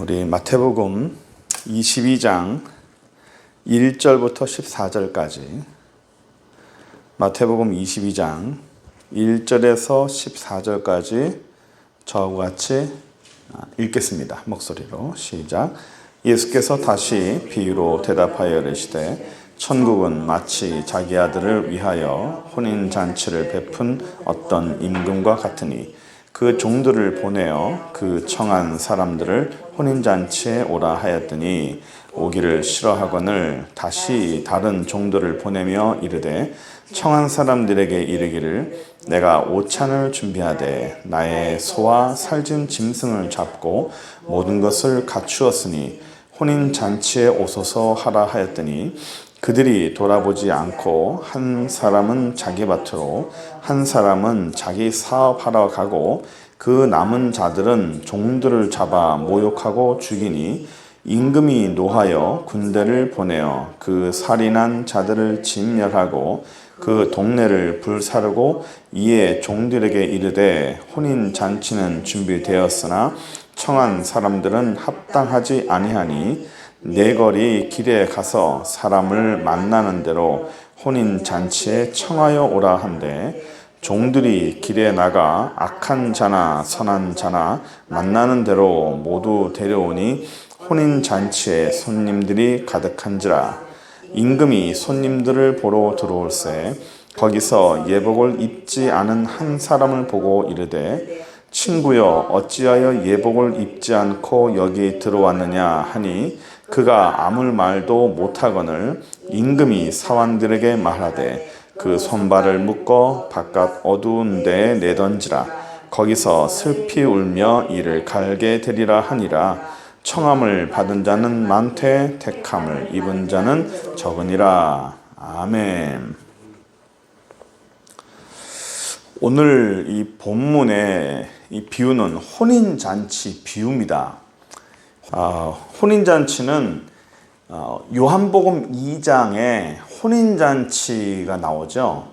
우리 마태복음 22장 1절부터 14절까지 마태복음 22장 1절에서 14절까지 저하고 같이 읽겠습니다. 목소리로 시작. 예수께서 다시 비유로 대답하여 이르시되 천국은 마치 자기 아들을 위하여 혼인잔치를 베푼 어떤 임금과 같으니 그 종들을 보내어 그 청한 사람들을 혼인잔치에 오라 하였더니 오기를 싫어하거늘 다시 다른 종들을 보내며 이르되 청한 사람들에게 이르기를 내가 오찬을 준비하되 나의 소와 살진 짐승을 잡고 모든 것을 갖추었으니 혼인잔치에 오소서 하라 하였더니 그들이 돌아보지 않고 한 사람은 자기 밭으로 한 사람은 자기 사업하러 가고 그 남은 자들은 종들을 잡아 모욕하고 죽이니 임금이 노하여 군대를 보내어 그 살인한 자들을 진멸하고 그 동네를 불사르고 이에 종들에게 이르되 혼인잔치는 준비되었으나 청한 사람들은 합당하지 아니하니 네거리 길에 가서 사람을 만나는 대로 혼인잔치에 청하여 오라 한대 종들이 길에 나가 악한 자나 선한 자나 만나는 대로 모두 데려오니 혼인잔치에 손님들이 가득한지라. 임금이 손님들을 보러 들어올새 거기서 예복을 입지 않은 한 사람을 보고 이르되 친구여 어찌하여 예복을 입지 않고 여기 들어왔느냐 하니 그가 아무 말도 못하거늘 임금이 사환들에게 말하되 그 손발을 묶어 바깥 어두운 데에 내던지라. 거기서 슬피 울며 이를 갈게 되리라 하니라. 청함을 받은 자는 많되 택함을 입은 자는 적으니라. 아멘. 오늘 이 본문의 이 비유는 혼인잔치 비유입니다. 혼인잔치는 요한복음 2장에 혼인잔치가 나오죠.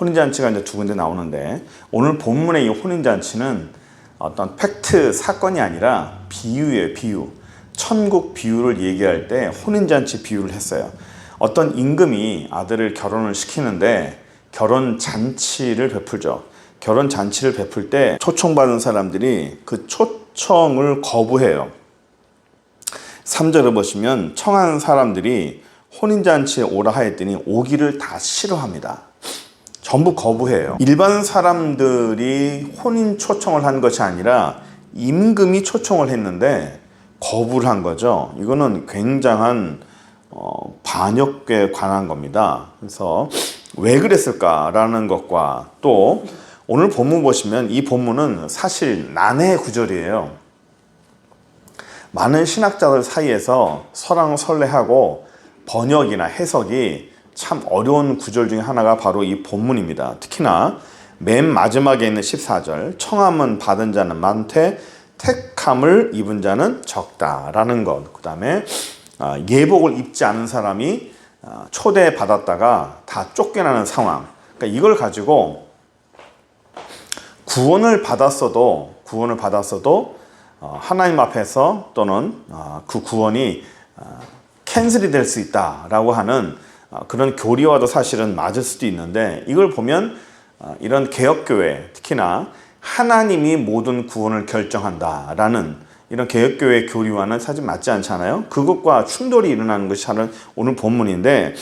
혼인잔치가 이제 두 군데 나오는데 오늘 본문의 이 혼인잔치는 어떤 팩트 사건이 아니라 비유예요. 비유. 천국 비유를 얘기할 때 혼인잔치 비유를 했어요. 어떤 임금이 아들을 결혼을 시키는데 결혼잔치를 베풀죠. 결혼잔치를 베풀 때 초청받은 사람들이 그 초청을 거부해요. 3절을 보시면 청한 사람들이 혼인잔치에 오라 하였더니 오기를 다 싫어합니다. 전부 거부해요. 일반 사람들이 혼인 초청을 한 것이 아니라 임금이 초청을 했는데 거부를 한 거죠. 이거는 굉장한 반역에 관한 겁니다. 그래서 왜 그랬을까라는 것과 또 오늘 본문 보시면 이 본문은 사실 난해 구절이에요. 많은 신학자들 사이에서 설왕설래하고 번역이나 해석이 참 어려운 구절 중에 하나가 바로 이 본문입니다. 특히나 맨 마지막에 있는 14절 청함은 받은 자는 많되 택함을 입은 자는 적다라는 것. 그 다음에 예복을 입지 않은 사람이 초대받았다가 다 쫓겨나는 상황. 그러니까 이걸 가지고 구원을 받았어도 하나님 앞에서 또는 그 구원이 캔슬이 될 수 있다라고 하는 그런 교리와도 사실은 맞을 수도 있는데 이걸 보면 이런 개혁교회 특히나 하나님이 모든 구원을 결정한다라는 이런 개혁교회 교리와는 사실 맞지 않잖아요. 그것과 충돌이 일어나는 것이 오늘 본문인데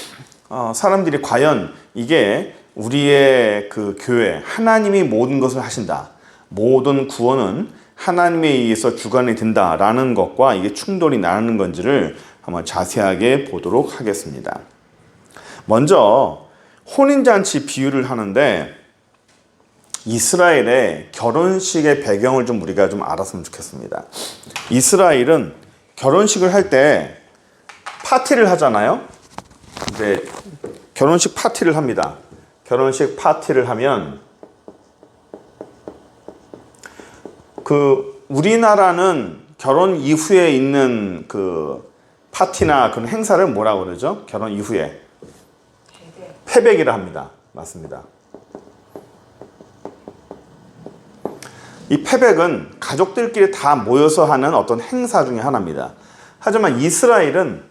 사람들이 과연 이게 우리의 그 교회 하나님이 모든 것을 하신다. 모든 구원은 하나님에 의해서 주관이 된다라는 것과 이게 충돌이 나는 건지를 한번 자세하게 보도록 하겠습니다. 먼저 혼인잔치 비유를 하는데 이스라엘의 결혼식의 배경을 좀 우리가 좀 알았으면 좋겠습니다. 이스라엘은 결혼식을 할 때 파티를 하잖아요. 근데 결혼식 파티를 합니다. 결혼식 파티를 하면 우리나라는 결혼 이후에 있는 그 파티나 그런 행사를 뭐라고 그러죠? 결혼 이후에 패백이라 합니다. 맞습니다. 이 패백은 가족들끼리 다 모여서 하는 어떤 행사 중에 하나입니다. 하지만 이스라엘은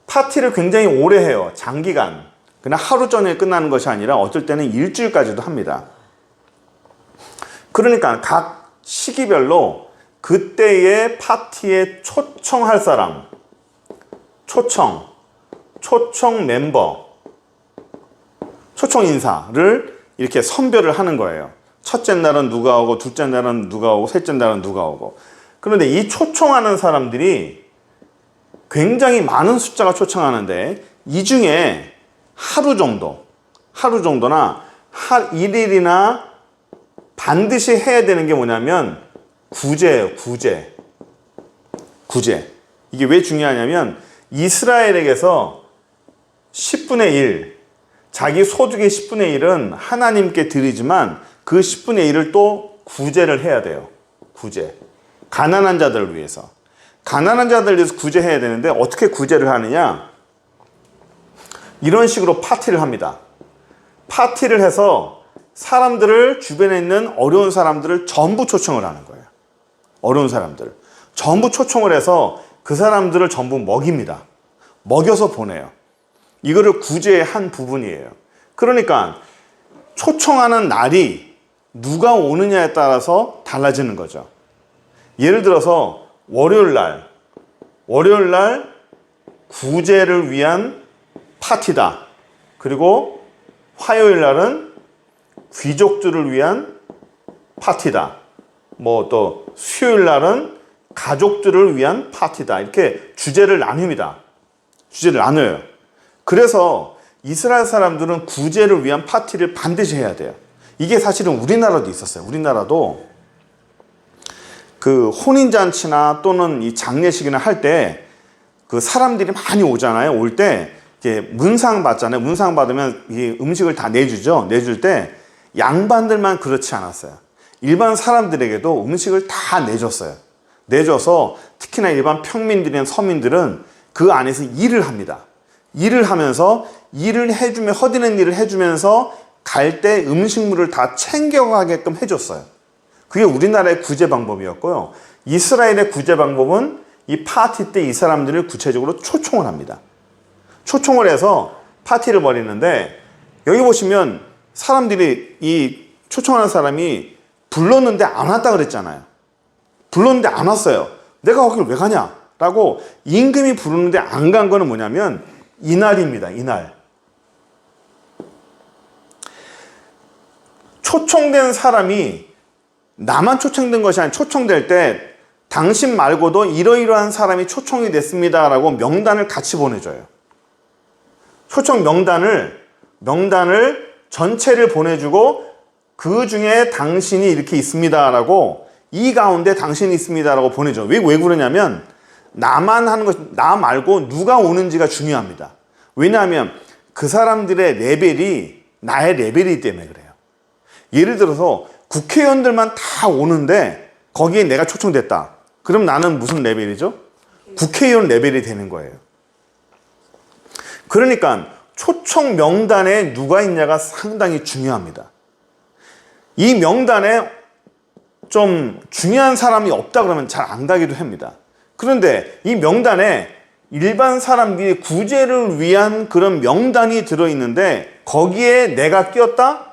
파티를 굉장히 오래 해요. 장기간. 그냥 하루 전에 끝나는 것이 아니라 어떨 때는 일주일까지도 합니다. 그러니까 각 시기별로 그때의 파티에 초청할 사람, 초청 멤버, 초청 인사를 이렇게 선별을 하는 거예요. 첫째 날은 누가 오고, 둘째 날은 누가 오고, 셋째 날은 누가 오고. 그런데 이 초청하는 사람들이 굉장히 많은 숫자가 초청하는데 이 중에 하루 정도나 일일이나 반드시 해야 되는 게 뭐냐면 구제예요. 구제. 이게 왜 중요하냐면 이스라엘에게서 10분의 1, 자기 소득의 10분의 1은 하나님께 드리지만 그 10분의 1을 또 구제를 해야 돼요. 구제. 가난한 자들을 위해서. 가난한 자들을 위해서 구제해야 되는데 어떻게 구제를 하느냐? 이런 식으로 파티를 합니다. 파티를 해서 사람들을, 주변에 있는 어려운 사람들을 전부 초청을 하는 거예요. 어려운 사람들. 전부 초청을 해서 그 사람들을 전부 먹입니다. 먹여서 보내요. 이거를 구제의 한 부분이에요. 그러니까 초청하는 날이 누가 오느냐에 따라서 달라지는 거죠. 예를 들어서 월요일 날 구제를 위한 파티다. 그리고 화요일 날은 귀족들을 위한 파티다. 뭐 또 수요일 날은 가족들을 위한 파티다. 이렇게 주제를 나눕니다. 주제를 나눠요. 그래서 이스라엘 사람들은 구제를 위한 파티를 반드시 해야 돼요. 이게 사실은 우리나라도 있었어요. 우리나라도 그 혼인잔치나 또는 이 장례식이나 할 때 그 사람들이 많이 오잖아요. 올 때 이렇게 문상 받잖아요. 문상 받으면 이 음식을 다 내주죠. 내줄 때 양반들만 그렇지 않았어요. 일반 사람들에게도 음식을 다 내줬어요. 내줘서 특히나 일반 평민들이나 서민들은 그 안에서 일을 합니다. 일을 하면서 허드렛 일을 해주면서 갈 때 음식물을 다 챙겨가게끔 해줬어요. 그게 우리나라의 구제 방법이었고요. 이스라엘의 구제 방법은 이 파티 때 이 사람들을 구체적으로 초청을 합니다. 초청을 해서 파티를 벌이는데 여기 보시면 사람들이 이 초청하는 사람이 불렀는데 안 왔다 그랬잖아요. 불렀는데 안 왔어요. 내가 거길 왜 가냐? 라고 임금이 부르는데 안 간 거는 뭐냐면 이날입니다. 이날. 초청된 사람이 나만 초청된 것이 아니라 초청될 때 당신 말고도 이러이러한 사람이 초청이 됐습니다 라고 명단을 같이 보내줘요. 초청 명단을 전체를 보내주고 그 중에 당신이 이렇게 있습니다 라고, 이 가운데 당신이 있습니다 라고 보내줘. 왜 그러냐면 나만 하는 것, 나 말고 누가 오는지가 중요합니다. 왜냐하면 그 사람들의 레벨이 나의 레벨이기 때문에 그래요. 예를 들어서 국회의원들만 다 오는데 거기에 내가 초청됐다. 그럼 나는 무슨 레벨이죠? 국회의원 레벨이 되는 거예요. 그러니까 초청 명단에 누가 있냐가 상당히 중요합니다. 이 명단에 좀 중요한 사람이 없다 그러면 잘 안 가기도 합니다. 그런데 이 명단에 일반 사람들이 구제를 위한 그런 명단이 들어있는데 거기에 내가 끼었다?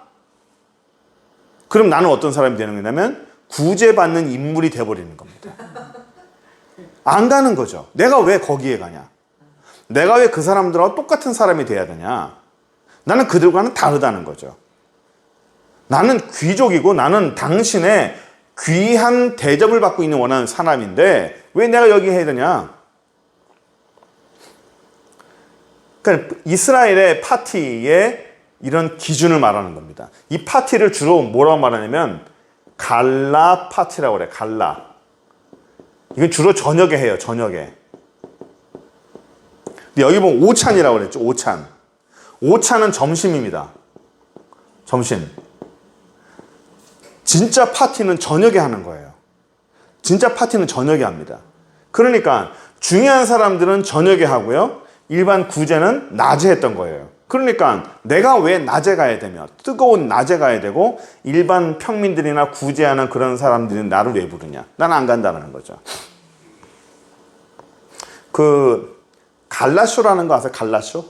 그럼 나는 어떤 사람이 되는 거냐면 구제받는 인물이 돼버리는 겁니다. 안 가는 거죠. 내가 왜 거기에 가냐? 내가 왜 그 사람들하고 똑같은 사람이 돼야 되냐? 나는 그들과는 다르다는 거죠. 나는 귀족이고 나는 당신의 귀한 대접을 받고 있는 원하는 사람인데 왜 내가 여기 해야 되냐? 그러니까 이스라엘의 파티에 이런 기준을 말하는 겁니다. 이 파티를 주로 뭐라고 말하냐면 갈라 파티라고 그래요. 갈라. 이건 주로 저녁에 해요. 저녁에. 근데 여기 보면 오찬이라고 그랬죠. 오찬. 오찬은 점심입니다. 점심. 진짜 파티는 저녁에 하는 거예요. 진짜 파티는 저녁에 합니다. 그러니까 중요한 사람들은 저녁에 하고요. 일반 구제는 낮에 했던 거예요. 그러니까 내가 왜 낮에 가야 되며 뜨거운 낮에 가야 되고 일반 평민들이나 구제하는 그런 사람들이 나를 왜 부르냐? 나는 안 간다는 거죠. 그 갈라쇼라는 거 아세요? 갈라쇼?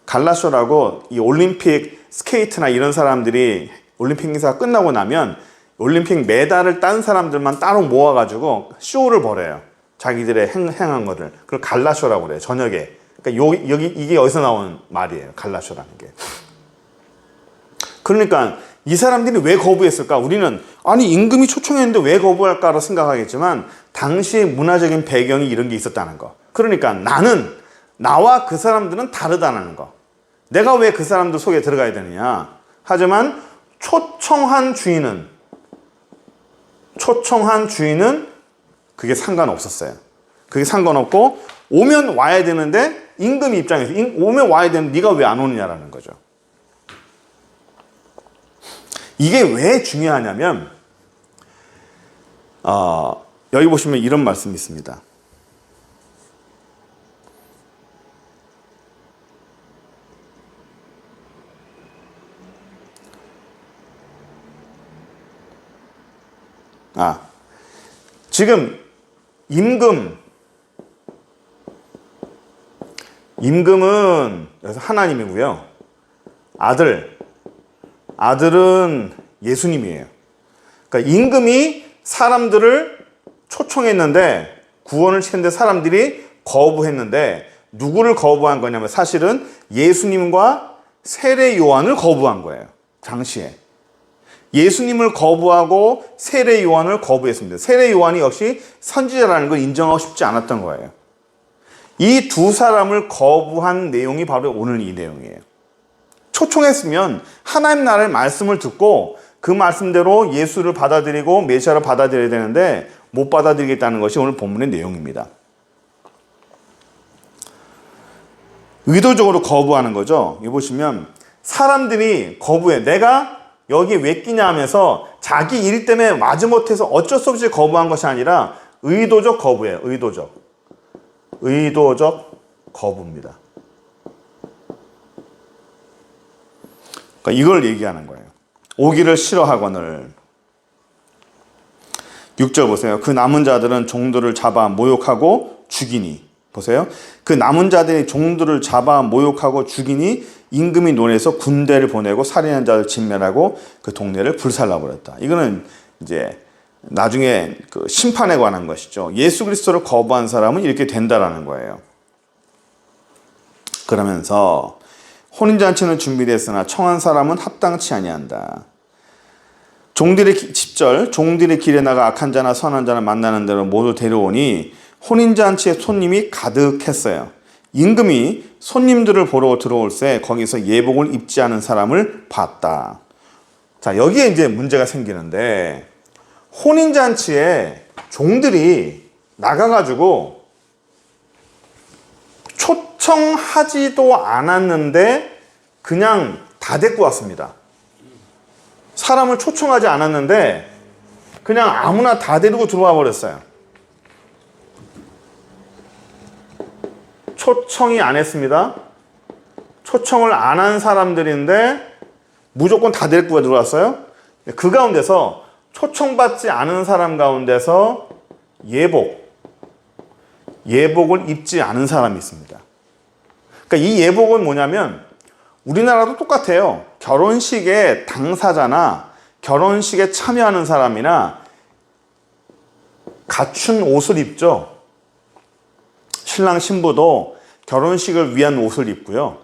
갈라쇼라고 이 올림픽 스케이트나 이런 사람들이 올림픽 행사가 끝나고 나면 올림픽 메달을 딴 사람들만 따로 모아가지고 쇼를 벌여요. 자기들의 행한 거를. 그걸 갈라쇼라고 그래요. 저녁에. 그러니까 여기 이게 여기서 나온 말이에요. 갈라쇼라는 게. 그러니까 이 사람들이 왜 거부했을까? 우리는 아니 임금이 초청했는데 왜 거부할까로 생각하겠지만 당시의 문화적인 배경이 이런 게 있었다는 거. 그러니까 나와 그 사람들은 다르다는 거. 내가 왜 그 사람들 속에 들어가야 되느냐? 하지만 초청한 주인은 그게 상관없었어요. 그게 상관없고 오면 와야 되는데 임금 입장에서 오면 와야 되는데 네가 왜 안 오느냐라는 거죠. 이게 왜 중요하냐면 여기 보시면 이런 말씀이 있습니다. 지금 임금은 여기서 하나님이고요. 아들은 예수님이에요. 그러니까 임금이 사람들을 초청했는데 구원을 시켰는데 사람들이 거부했는데 누구를 거부한 거냐면 사실은 예수님과 세례 요한을 거부한 거예요. 당시에. 예수님을 거부하고 세례 요한을 거부했습니다. 세례 요한이 역시 선지자라는 걸 인정하고 싶지 않았던 거예요. 이 두 사람을 거부한 내용이 바로 오늘 이 내용이에요. 초청했으면 하나님 나라의 말씀을 듣고 그 말씀대로 예수를 받아들이고 메시아를 받아들여야 되는데 못 받아들이겠다는 것이 오늘 본문의 내용입니다. 의도적으로 거부하는 거죠. 여기 보시면 사람들이 거부해. 내가 여기 왜 끼냐 하면서 자기 일 때문에 마지못해서 어쩔 수 없이 거부한 것이 아니라 의도적 거부예요. 의도적 거부입니다. 그러니까 이걸 얘기하는 거예요. 오기를 싫어하거늘. 6절 보세요. 그 남은 자들은 종들을 잡아 모욕하고 죽이니. 보세요. 그 남은 자들이 종들을 잡아 모욕하고 죽이니 임금이 논해서 군대를 보내고 살인한 자를 진멸하고 그 동네를 불살라버렸다. 이거는 이제 나중에 그 심판에 관한 것이죠. 예수 그리스도를 거부한 사람은 이렇게 된다라는 거예요. 그러면서 혼인잔치는 준비됐으나 청한 사람은 합당치 아니한다. 종들의 길에 나가 악한 자나 선한 자나 만나는 대로 모두 데려오니 혼인잔치에 손님이 가득했어요. 임금이 손님들을 보러 들어올새 거기서 예복을 입지 않은 사람을 봤다. 자, 여기에 이제 문제가 생기는데 혼인잔치에 종들이 나가가지고 초청하지도 않았는데 그냥 다 데리고 왔습니다. 사람을 초청하지 않았는데 그냥 아무나 다 데리고 들어와 버렸어요. 초청이 안 했습니다. 초청을 안 한 사람들인데 무조건 다 데리고 들어왔어요. 그 가운데서 초청받지 않은 사람 가운데서 예복을 입지 않은 사람이 있습니다. 그러니까 이 예복은 뭐냐면 우리나라도 똑같아요. 결혼식의 당사자나 결혼식에 참여하는 사람이나 갖춘 옷을 입죠. 신랑 신부도 결혼식을 위한 옷을 입고요.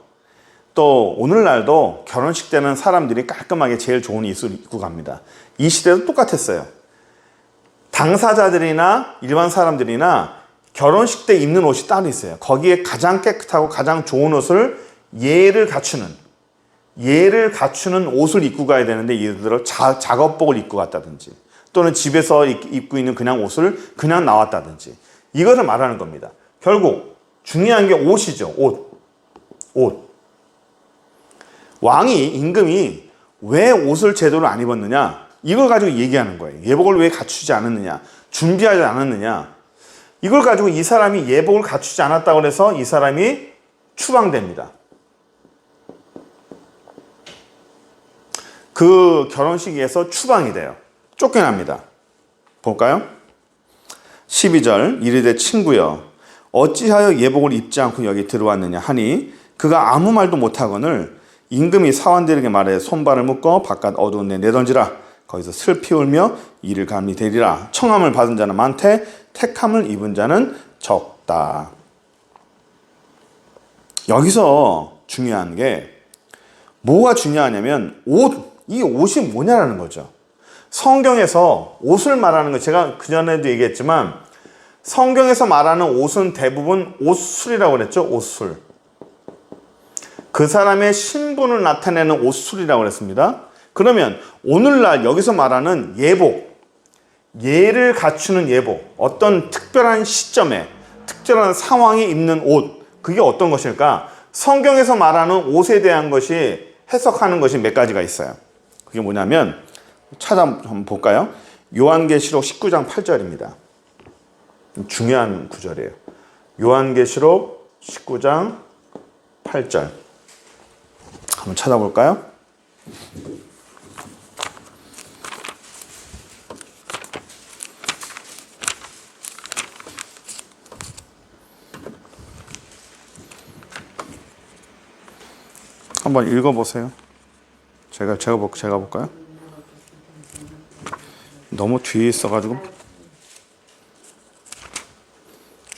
또 오늘날도 결혼식 때는 사람들이 깔끔하게 제일 좋은 옷을 입고 갑니다. 이 시대도 똑같았어요. 당사자들이나 일반 사람들이나 결혼식 때 입는 옷이 따로 있어요. 거기에 가장 깨끗하고 가장 좋은 옷을 예를 갖추는 옷을 입고 가야 되는데 예를 들어 작업복을 입고 갔다든지 또는 집에서 입고 있는 그냥 옷을 그냥 나왔다든지 이것을 말하는 겁니다. 결국 중요한 게 옷이죠. 옷. 왕이 임금이 왜 옷을 제대로 안 입었느냐 이걸 가지고 얘기하는 거예요. 예복을 왜 갖추지 않았느냐 준비하지 않았느냐 이걸 가지고 이 사람이 예복을 갖추지 않았다고 해서 이 사람이 추방됩니다. 그 결혼식에서 추방이 돼요. 쫓겨납니다. 볼까요? 12절 이르되 친구여 어찌하여 예복을 입지 않고 여기 들어왔느냐 하니 그가 아무 말도 못하거늘 임금이 사원들에게 말해 손발을 묶어 바깥 어두운 데 내던지라. 거기서 슬피 울며 이를 감히 되리라. 청함을 받은 자는 많되 택함을 입은 자는 적다. 여기서 중요한 게 뭐가 중요하냐면 이 옷이 뭐냐라는 거죠. 성경에서 옷을 말하는 거 제가 그전에도 얘기했지만 성경에서 말하는 옷은 대부분 옷술이라고 그랬죠. 옷술. 그 사람의 신분을 나타내는 옷술이라고 그랬습니다. 그러면 오늘날 여기서 말하는 예복, 예를 갖추는 예복, 어떤 특별한 시점에 특별한 상황에 입는 옷, 그게 어떤 것일까? 성경에서 말하는 옷에 대한 것이 해석하는 것이 몇 가지가 있어요. 그게 뭐냐면 한번 볼까요? 요한계시록 19장 8절입니다. 중요한 구절이에요. 요한계시록 19장 8절 한번 찾아볼까요? 한번 읽어보세요. 제가 볼까요? 너무 뒤에 있어가지고.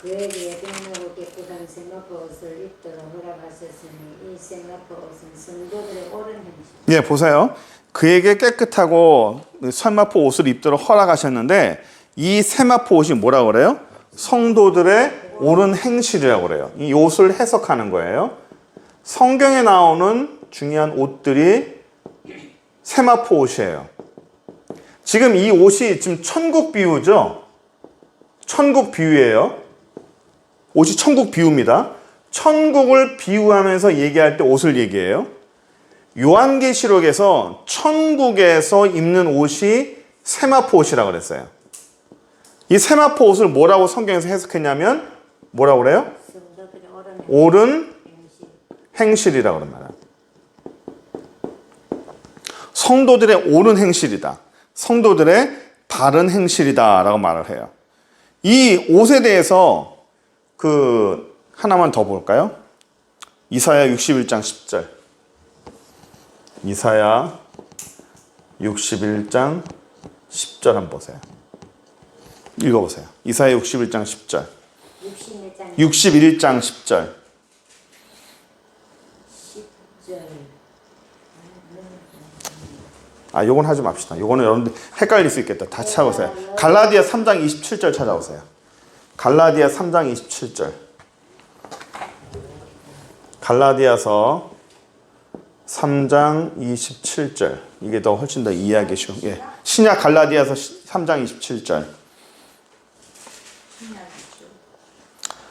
그에게 백로고 깨끗한 세마포 옷을 입도록 허락하셨으니 이 세마포 옷은 성도들의 옳은 행실. 예, 보세요. 그에게 깨끗하고 세마포 옷을 입도록 허락하셨는데 이 세마포 옷이 뭐라고 그래요? 성도들의 옳은 행실이라고 그래요. 이 옷을 해석하는 거예요. 성경에 나오는 중요한 옷들이 세마포 옷이에요. 지금 이 옷이 지금 천국 비유죠? 천국 비유예요. 옷이 천국 비유입니다. 천국을 비유하면서 얘기할 때 옷을 얘기해요. 요한계시록에서 천국에서 입는 옷이 세마포 옷이라고 그랬어요. 이 세마포 옷을 뭐라고 성경에서 해석했냐면 뭐라고 그래요? 옳은 행실이라고 그럽니다. 성도들의 옳은 행실이다. 성도들의 바른 행실이다 라고 말을 해요. 이 옷에 대해서 하나만 더 볼까요? 이사야 61장 10절. 이사야 61장 10절 한번 보세요. 읽어보세요. 이사야 61장 10절. 61장 10절. 10절. 요건 하지 맙시다. 요거는 여러분들 헷갈릴 수 있겠다. 다시 찾아보세요. 갈라디아 3장 27절 찾아오세요. 갈라디아 3장 27절. 갈라디아서 3장 27절. 이게 더 훨씬 더 이해하기 쉬워. 예. 신약 갈라디아서 3장 27절.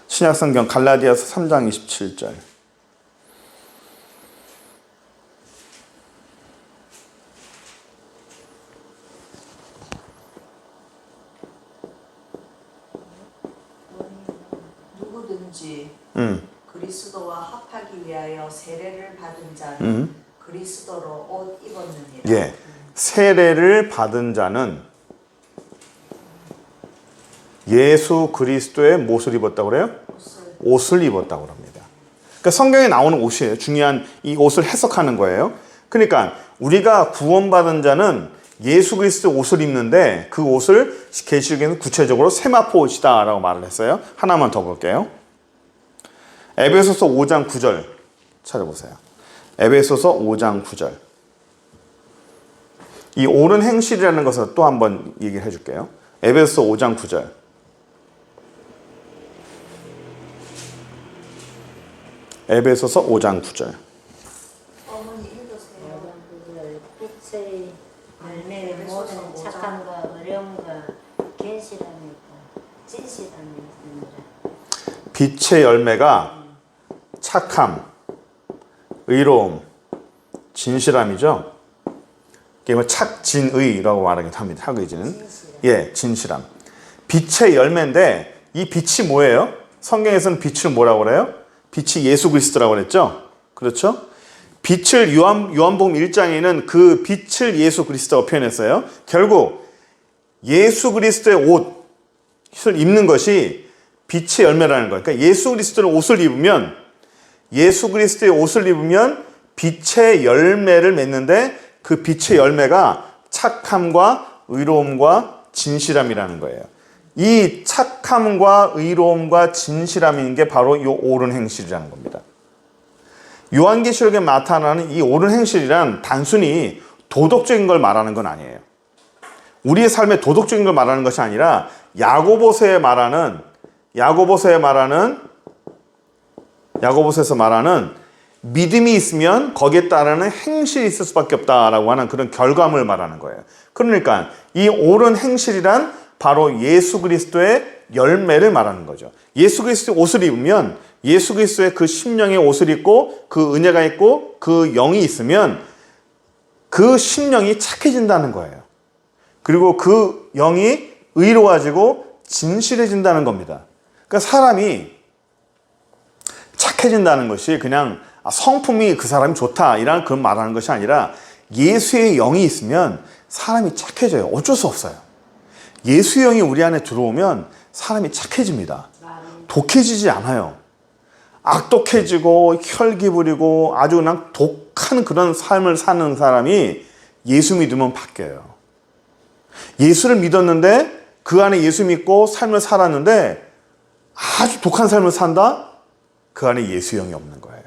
신약 성경 갈라디아서 3장 27절. 누구든지 그리스도와 합하기 위하여 세례를 받은 자는 그리스도로 옷 입었느니라. 예, 세례를 받은 자는 예수 그리스도의 무엇을 입었다고 그래요? 옷을 입었다고 합니다. 그러니까 성경에 나오는 옷이에요. 중요한 이 옷을 해석하는 거예요. 그러니까 우리가 구원받은 자는 예수 그리스도 옷을 입는데 그 옷을 계시록에는 구체적으로 세마포 옷이다 라고 말을 했어요. 하나만 더 볼게요. 에베소서 5장 9절 찾아보세요. 에베소서 5장 9절. 이 옳은 행실이라는 것을 또 한번 얘기를 해줄게요. 에베소서 5장 9절. 에베소서 5장 9절. 어머니 읽으세요. 빛의 열매 모든 착함과 어려움과 견실함이고 진실함이니라. 빛의 열매가 착함, 의로움, 진실함이죠. 이게 뭐 착진의라고 말하기도 합니다. 하기지는 예, 진실함. 빛의 열매인데 이 빛이 뭐예요? 성경에서는 빛을 뭐라고 그래요? 빛이 예수 그리스도라고 그랬죠. 그렇죠? 빛을 요한복음 1장에는 그 빛을 예수 그리스도가 표현했어요. 결국 예수 그리스도의 옷을 입는 것이 빛의 열매라는 거예요. 그러니까 예수 그리스도의 옷을 입으면 빛의 열매를 맺는데 그 빛의 열매가 착함과 의로움과 진실함이라는 거예요. 이 착함과 의로움과 진실함인 게 바로 이 옳은 행실이라는 겁니다. 요한계시록에 나타나는 이 옳은 행실이란 단순히 도덕적인 걸 말하는 건 아니에요. 우리의 삶에 도덕적인 걸 말하는 것이 아니라 야고보서에서 말하는 믿음이 있으면 거기에 따르는 행실이 있을 수밖에 없다라고 하는 그런 결과물을 말하는 거예요. 그러니까 이 옳은 행실이란 바로 예수 그리스도의 열매를 말하는 거죠. 예수 그리스도의 옷을 입으면 예수 그리스도의 그 심령의 옷을 입고 그 은혜가 있고 그 영이 있으면 그 심령이 착해진다는 거예요. 그리고 그 영이 의로워지고 진실해진다는 겁니다. 그러니까 사람이 착해진다는 것이 그냥 성품이 그 사람이 좋다 이런 그런 말하는 것이 아니라 예수의 영이 있으면 사람이 착해져요. 어쩔 수 없어요. 예수의 영이 우리 안에 들어오면 사람이 착해집니다. 독해지지 않아요. 악독해지고 혈기 부리고 아주 그냥 독한 그런 삶을 사는 사람이 예수 믿으면 바뀌어요. 예수를 믿었는데 그 안에 예수 믿고 삶을 살았는데 아주 독한 삶을 산다? 그 안에 예수 영이 없는 거예요.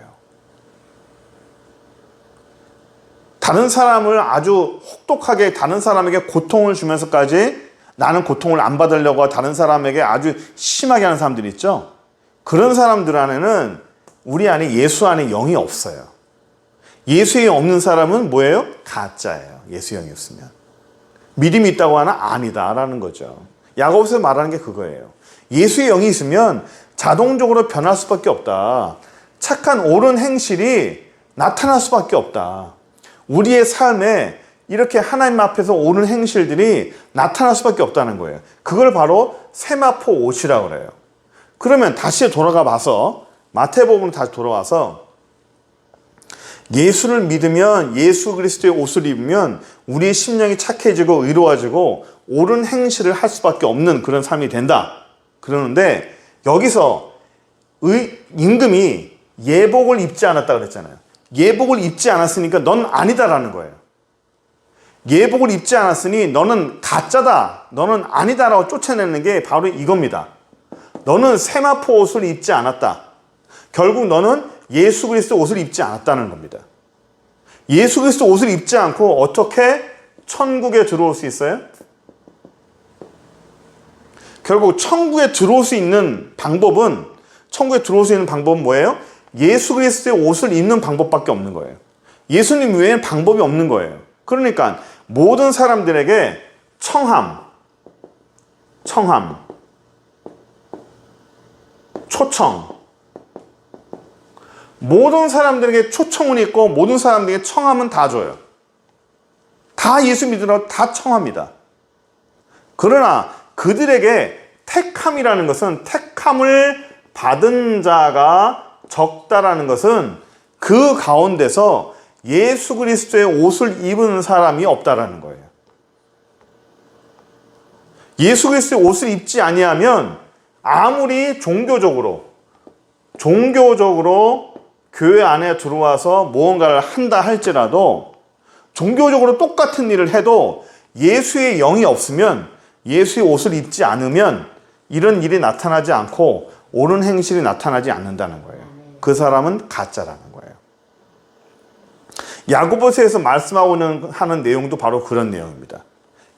다른 사람을 아주 혹독하게 다른 사람에게 고통을 주면서까지 나는 고통을 안 받으려고 다른 사람에게 아주 심하게 하는 사람들이 있죠. 그런 사람들 안에는 우리 안에 예수 안에 영이 없어요. 예수의 영 없는 사람은 뭐예요? 가짜예요. 예수 영이 없으면. 믿음이 있다고 하나 아니다라는 거죠. 야고보서에서 말하는 게 그거예요. 예수의 영이 있으면 자동적으로 변할 수밖에 없다. 착한 옳은 행실이 나타날 수밖에 없다. 우리의 삶에 이렇게 하나님 앞에서 옳은 행실들이 나타날 수밖에 없다는 거예요. 그걸 바로 세마포 옷이라고 그래요. 그러면 다시 돌아가 봐서 마태복음으로 다시 돌아와서 예수를 믿으면 예수 그리스도의 옷을 입으면 우리의 심령이 착해지고 의로워지고 옳은 행실을 할 수밖에 없는 그런 삶이 된다. 그러는데 여기서 임금이 예복을 입지 않았다 그랬잖아요. 예복을 입지 않았으니까 넌 아니다라는 거예요. 예복을 입지 않았으니 너는 가짜다. 너는 아니다라고 쫓아내는 게 바로 이겁니다. 너는 세마포 옷을 입지 않았다. 결국 너는 예수 그리스도 옷을 입지 않았다는 겁니다. 예수 그리스도 옷을 입지 않고 어떻게 천국에 들어올 수 있어요? 결국 천국에 들어올 수 있는 방법은 뭐예요? 예수 그리스도의 옷을 입는 방법밖에 없는 거예요. 예수님 외에는 방법이 없는 거예요. 그러니까 모든 사람들에게 청함, 초청, 모든 사람들에게 초청은 있고 모든 사람들에게 청함은 다 줘요. 다 예수 믿으라고 다 청합니다. 그러나 그들에게 택함이라는 것은 택함을 받은 자가 적다라는 것은 그 가운데서 예수 그리스도의 옷을 입은 사람이 없다라는 거예요. 예수 그리스도의 옷을 입지 아니하면 아무리 종교적으로 교회 안에 들어와서 무언가를 한다 할지라도 종교적으로 똑같은 일을 해도 예수의 영이 없으면 예수의 옷을 입지 않으면 이런 일이 나타나지 않고 옳은 행실이 나타나지 않는다는 거예요. 그 사람은 가짜라는 거예요. 야고보서에서 말씀하고 하는 내용도 바로 그런 내용입니다.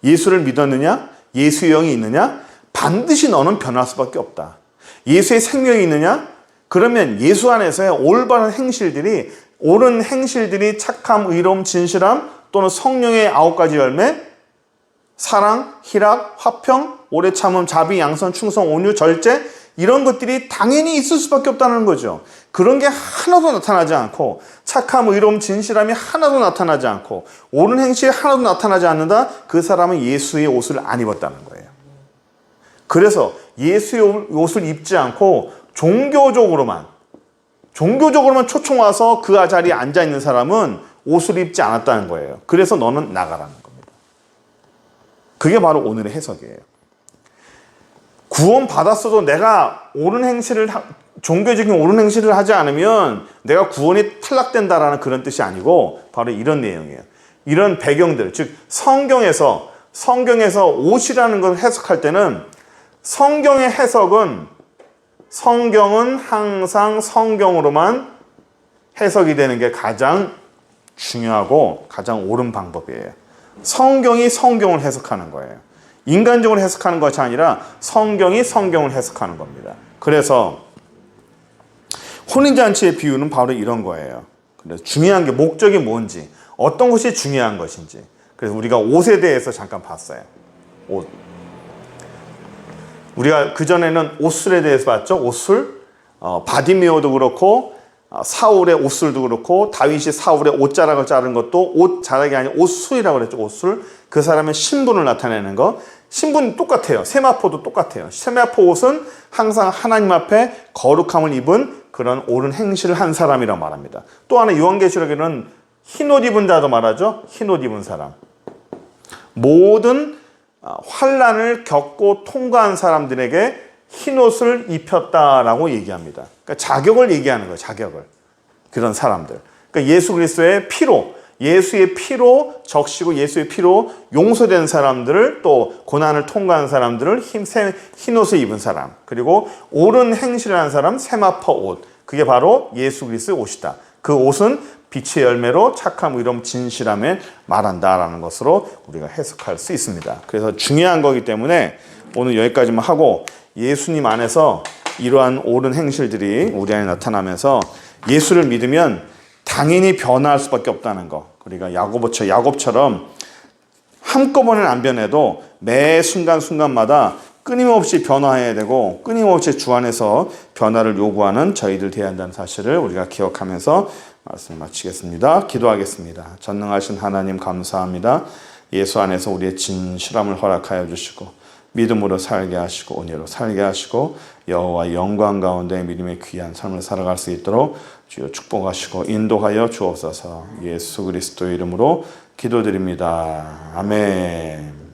예수를 믿었느냐? 예수의 영이 있느냐? 반드시 너는 변할 수밖에 없다. 예수의 생명이 있느냐? 그러면 예수 안에서의 올바른 행실들이 옳은 행실들이 착함, 의로움, 진실함 또는 성령의 9가지 열매 사랑, 희락, 화평, 오래 참음, 자비, 양선, 충성, 온유, 절제 이런 것들이 당연히 있을 수밖에 없다는 거죠. 그런 게 하나도 나타나지 않고 착함, 의로움, 진실함이 하나도 나타나지 않고 옳은 행실이 하나도 나타나지 않는다. 그 사람은 예수의 옷을 안 입었다는 거예요. 그래서 예수의 옷을 입지 않고 종교적으로만 종교적으로만 초청 와서 그 자리에 앉아 있는 사람은 옷을 입지 않았다는 거예요. 그래서 너는 나가라는 겁니다. 그게 바로 오늘의 해석이에요. 구원 받았어도 내가 옳은 행실을 종교적인 옳은 행실을 하지 않으면 내가 구원이 탈락된다라는 그런 뜻이 아니고 바로 이런 내용이에요. 이런 배경들, 즉 성경에서 옷이라는 걸 해석할 때는 성경의 해석은 항상 성경으로만 해석이 되는 게 가장 중요하고 가장 옳은 방법이에요. 성경이 성경을 해석하는 거예요. 인간적으로 해석하는 것이 아니라 성경이 성경을 해석하는 겁니다. 그래서 혼인잔치의 비유는 바로 이런 거예요. 그래서 중요한 게 목적이 뭔지, 어떤 것이 중요한 것인지. 그래서 우리가 옷에 대해서 잠깐 봤어요. 옷. 우리가 그전에는 옷술에 대해서 봤죠. 옷술. 바디메오도 그렇고 사울의 옷술도 그렇고 다윗이 사울의 옷자락을 자른 것도 옷자락이 아니라 옷술이라고 그랬죠. 옷술. 그 사람의 신분을 나타내는 거. 신분이 똑같아요. 세마포도 똑같아요. 세마포 옷은 항상 하나님 앞에 거룩함을 입은 그런 옳은 행실을 한 사람이라고 말합니다. 또 하나 요한계시록에는 흰옷 입은 자도 말하죠. 흰옷 입은 사람. 모든 환난을 겪고 통과한 사람들에게 흰옷을 입혔다라고 얘기합니다. 그러니까 자격을 얘기하는 거예요. 자격을. 그런 사람들. 그러니까 예수 그리스도의 피로, 예수의 피로 적시고 예수의 피로 용서된 사람들을, 또 고난을 통과한 사람들을 흰옷을 입은 사람, 그리고 옳은 행실을 한 사람, 세마포 옷. 그게 바로 예수 그리스도의 옷이다. 그 옷은 빛의 열매로 착함, 의로움, 진실함에 말한다라는 것으로 우리가 해석할 수 있습니다. 그래서 중요한 거기 때문에 오늘 여기까지만 하고, 예수님 안에서 이러한 옳은 행실들이 우리 안에 나타나면서 예수를 믿으면 당연히 변화할 수밖에 없다는 거. 우리가 야곱처럼 한꺼번에 안 변해도 매 순간순간마다 끊임없이 변화해야 되고 끊임없이 주 안에서 변화를 요구하는 저희들 되어야 한다는 사실을 우리가 기억하면서 말씀 마치겠습니다. 기도하겠습니다. 전능하신 하나님 감사합니다. 예수 안에서 우리의 진실함을 허락하여 주시고 믿음으로 살게 하시고 은혜로 살게 하시고 여호와의 영광 가운데 믿음의 귀한 삶을 살아갈 수 있도록 주여 축복하시고 인도하여 주옵소서. 예수 그리스도의 이름으로 기도드립니다. 아멘.